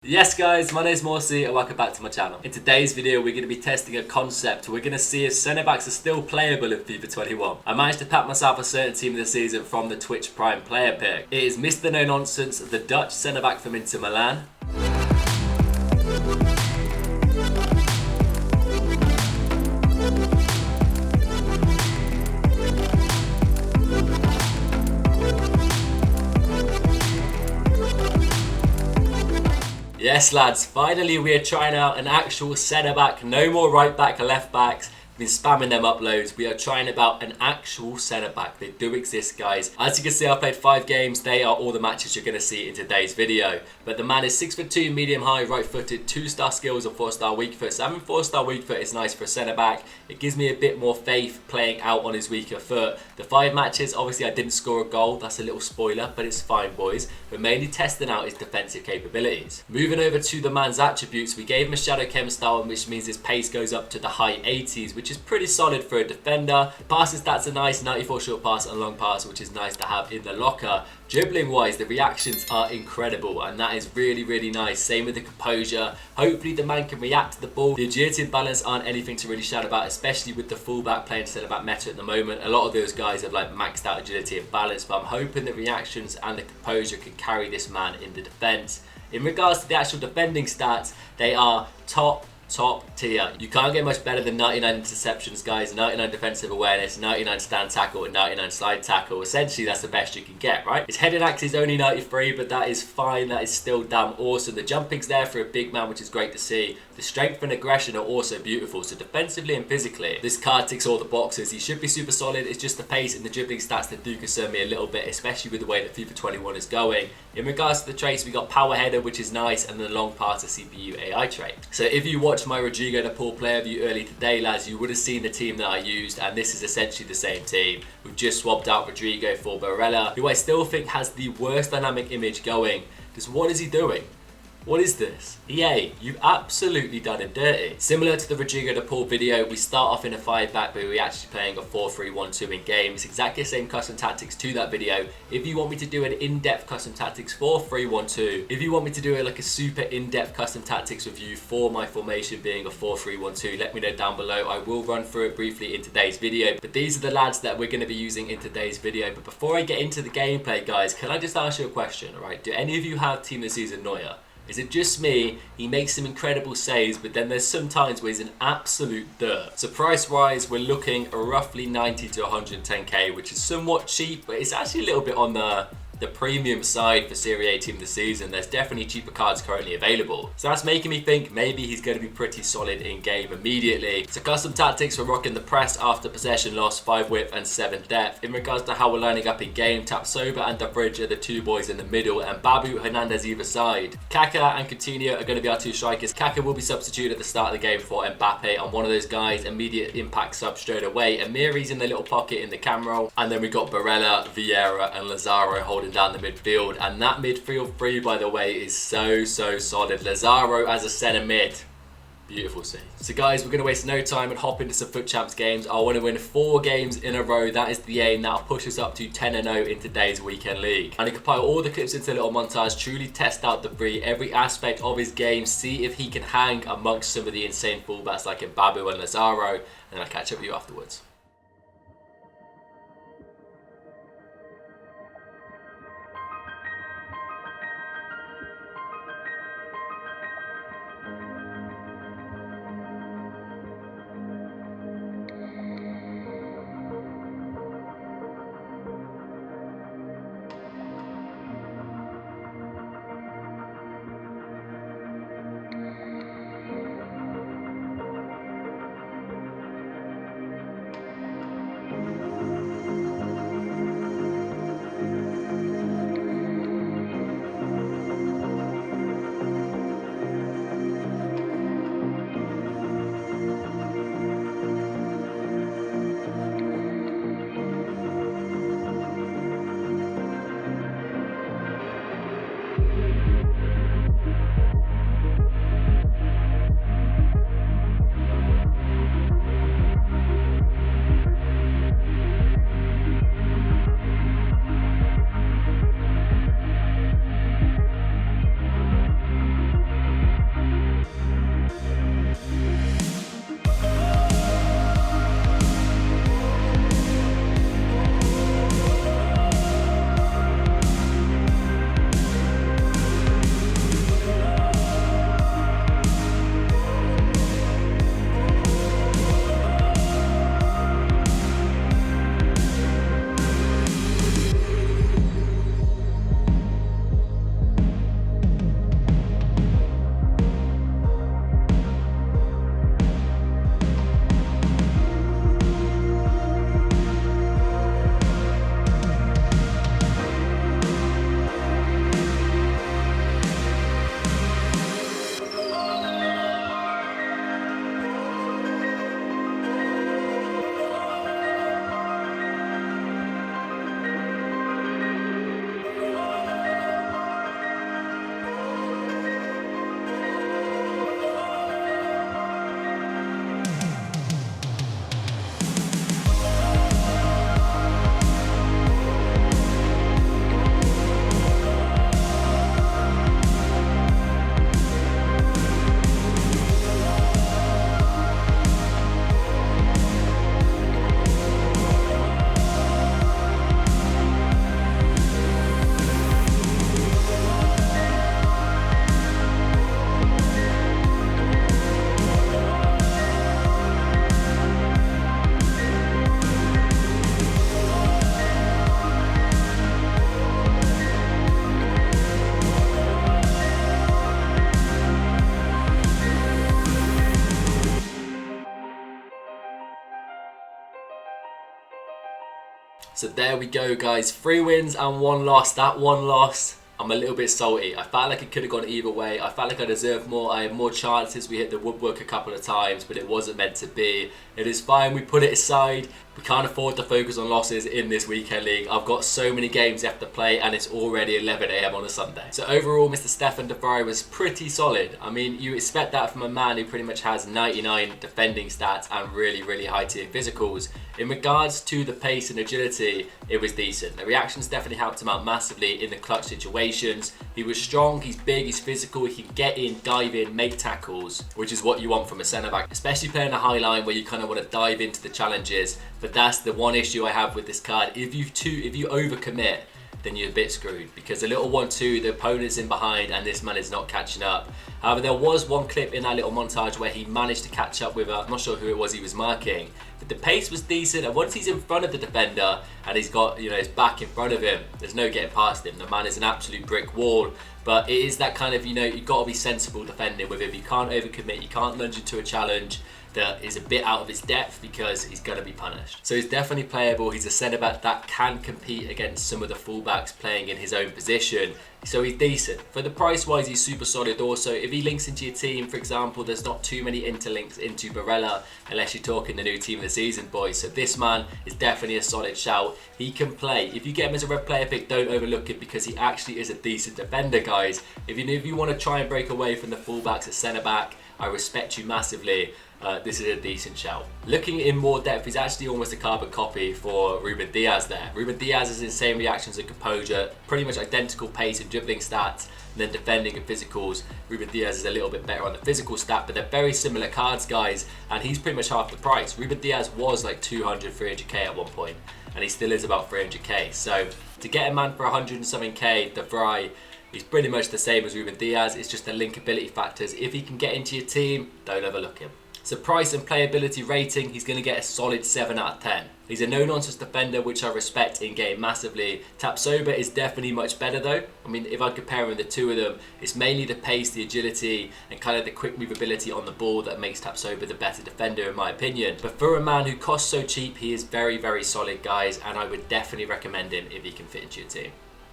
Yes guys, my name is Morsi and welcome back to my channel. In today's video we're going to be testing a concept. We're going to see if centre backs are still playable in FIFA 21. I managed to pack myself a certain team of the season from the Twitch Prime player pick. It is Mr. No Nonsense, the Dutch centre back from Inter Milan. Yes lads, finally we are trying out an actual centre back, no more right back or left backs. Been spamming them uploads. We are trying about an actual centre back. They do exist, guys. As you can see, I've played 5 games. They are all the matches you're going to see in today's video. But the man is 6'2", medium high, right footed, 2-star skills and 4-star weak foot. So having 4-star weak foot is nice for a centre back. It gives me a bit more faith playing out on his weaker foot. The 5 matches, obviously I didn't score a goal. That's a little spoiler, but it's fine, boys. We're mainly testing out his defensive capabilities. Moving over to the man's attributes, we gave him a shadow chem style, which means his pace goes up to the high 80s, which is pretty solid for a defender. Passing stats are nice, 94 short pass and long pass, which is nice to have in the locker. Dribbling wise, the reactions are incredible, and that is really nice. Same with the composure. Hopefully the man can react to the ball. The agility and balance aren't anything to really shout about, especially with the fullback playing centre back meta at the moment. A lot of those guys have like maxed out agility and balance, but I'm hoping the reactions and the composure can carry this man in the defence. In regards to the actual defending stats, they are top tier. You can't get much better than 99 interceptions, guys, 99 defensive awareness, 99 stand tackle, and 99 slide tackle. Essentially, that's the best you can get, right? His heading axe is only 93, but that is fine. That is still damn awesome. The jumping's there for a big man, which is great to see. The strength and aggression are also beautiful. So defensively and physically, this card ticks all the boxes. He should be super solid. It's just the pace and the dribbling stats that do concern me a little bit, especially with the way that FIFA 21 is going. In regards to the traits, we got power header, which is nice, and the long pass, the CPU AI trait. So if you watch my Rodrigo De Paul player view early today, lads, you would have seen the team that I used, and this is essentially the same team. We've just swapped out Rodrigo for Barella, who I still think has the worst dynamic image going. Just what is he doing? What is this? EA, you've absolutely done him dirty. Similar to the Rodrigo De Paul video, we start off in a 5-back, but we're actually playing a 4-3-1-2 in game. It's exactly the same custom tactics to that video. If you want me to do an in-depth custom tactics for 3-1-2, if you want me to do like a super in-depth custom tactics review for my formation being a 4-3-1-2, let me know down below. I will run through it briefly in today's video, but these are the lads that we're going to be using in today's video. But before I get into the gameplay, guys, can I just ask you a question, alright? Do any of you have Team of the Season Neuer? Is it just me? He makes some incredible saves, but then there's some times where he's an absolute dirt. So price-wise, we're looking roughly 90 to 110k, which is somewhat cheap, but it's actually a little bit on the premium side for Serie A team of the season. There's definitely cheaper cards currently available. So that's making me think maybe he's going to be pretty solid in game immediately. So custom tactics, we're rocking the press after possession loss, 5 width and 7 depth. In regards to how we're lining up in game, Tapsoba and De Vrij are the 2 boys in the middle, and Babu Hernandez either side. Kaka and Coutinho are going to be our 2 strikers. Kaka will be substituted at the start of the game for Mbappe, and one of those guys, immediate impact sub straight away. Amiri's in the little pocket in the cam roll, and then we got Barella, Vieira and Lazaro holding down the midfield. And that midfield 3, by the way, is so solid. Lazaro as a centre mid, beautiful scene. So guys, we're going to waste no time and hop into some FUT Champs games. I want to win 4 games in a row. That is the aim. That'll push us up to 10-0 in today's weekend league. And I compile all the clips into a little montage, truly test out De Vrij, every aspect of his game, see if he can hang amongst some of the insane fullbacks like Babu and Lazaro, and then I'll catch up with you afterwards. So there we go, guys. 3 wins and 1 loss. That 1 loss, I'm a little bit salty. I felt like it could have gone either way. I felt like I deserved more. I had more chances. We hit the woodwork a couple of times, but it wasn't meant to be. It is fine. We put it aside. We can't afford to focus on losses in this weekend league. I've got so many games left to play, and it's already 11 AM on a Sunday. So overall, Mr. Stefan De Vrij was pretty solid. I mean, you expect that from a man who pretty much has 99 defending stats and really, really high tier physicals. In regards to the pace and agility, it was decent. The reactions definitely helped him out massively in the clutch situations. He was strong, he's big, he's physical, he can get in, dive in, make tackles, which is what you want from a centre back, especially playing a high line where you kind of want to dive into the challenges. But that's the one issue I have with this card. If you overcommit, then you're a bit screwed, because a little 1-2, the opponent's in behind and this man is not catching up. However, there was one clip in that little montage where he managed to catch up with, I'm not sure who it was he was marking, but the pace was decent, and once he's in front of the defender and he's got, his back in front of him, there's no getting past him. The man is an absolute brick wall. But it is that kind of, you've got to be sensible defending with him. You can't overcommit, you can't lunge into a challenge that is a bit out of his depth, because he's going to be punished. So he's definitely playable. He's a centre-back that can compete against some of the fullbacks playing in his own position. So he's decent. For the price-wise, he's super solid also. If he links into your team, for example, there's not too many interlinks into Barella, unless you're talking the new team of the season, boys. So this man is definitely a solid shout. He can play. If you get him as a red player pick, don't overlook it, because he actually is a decent defender, guys. If you want to try and break away from the fullbacks at centre-back, I respect you massively. This is a decent shout. Looking in more depth, he's actually almost a carbon copy for Ruben Diaz there. Ruben Diaz has insane reactions and composure, pretty much identical pace and dribbling stats, and then defending and physicals. Ruben Diaz is a little bit better on the physical stat, but they're very similar cards, guys, and he's pretty much half the price. Ruben Diaz was like 200, 300k at one point, and he still is about 300k. So to get a man for 100 and something k, De Vrij, he's pretty much the same as Ruben Diaz. It's just the linkability factors. If he can get into your team, don't overlook him. So price and playability rating, he's going to get a solid 7 out of 10. He's a no-nonsense defender, which I respect in game massively. Tapsoba is definitely much better though. I mean, if I compare the two of them, it's mainly the pace, the agility, and kind of the quick movability on the ball that makes Tapsoba the better defender in my opinion. But for a man who costs so cheap, he is very, very solid, guys, and I would definitely recommend him if he can fit into your team.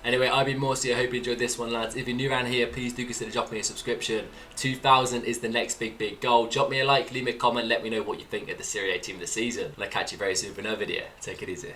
Anyway, I've been Morsey. I hope you enjoyed this one, lads. If you're new around here, please do consider dropping me a subscription. 2,000 is the next big goal. Drop me a like, leave me a comment, let me know what you think of the Serie A team of the season. And I'll catch you very soon for another video. Take it easy.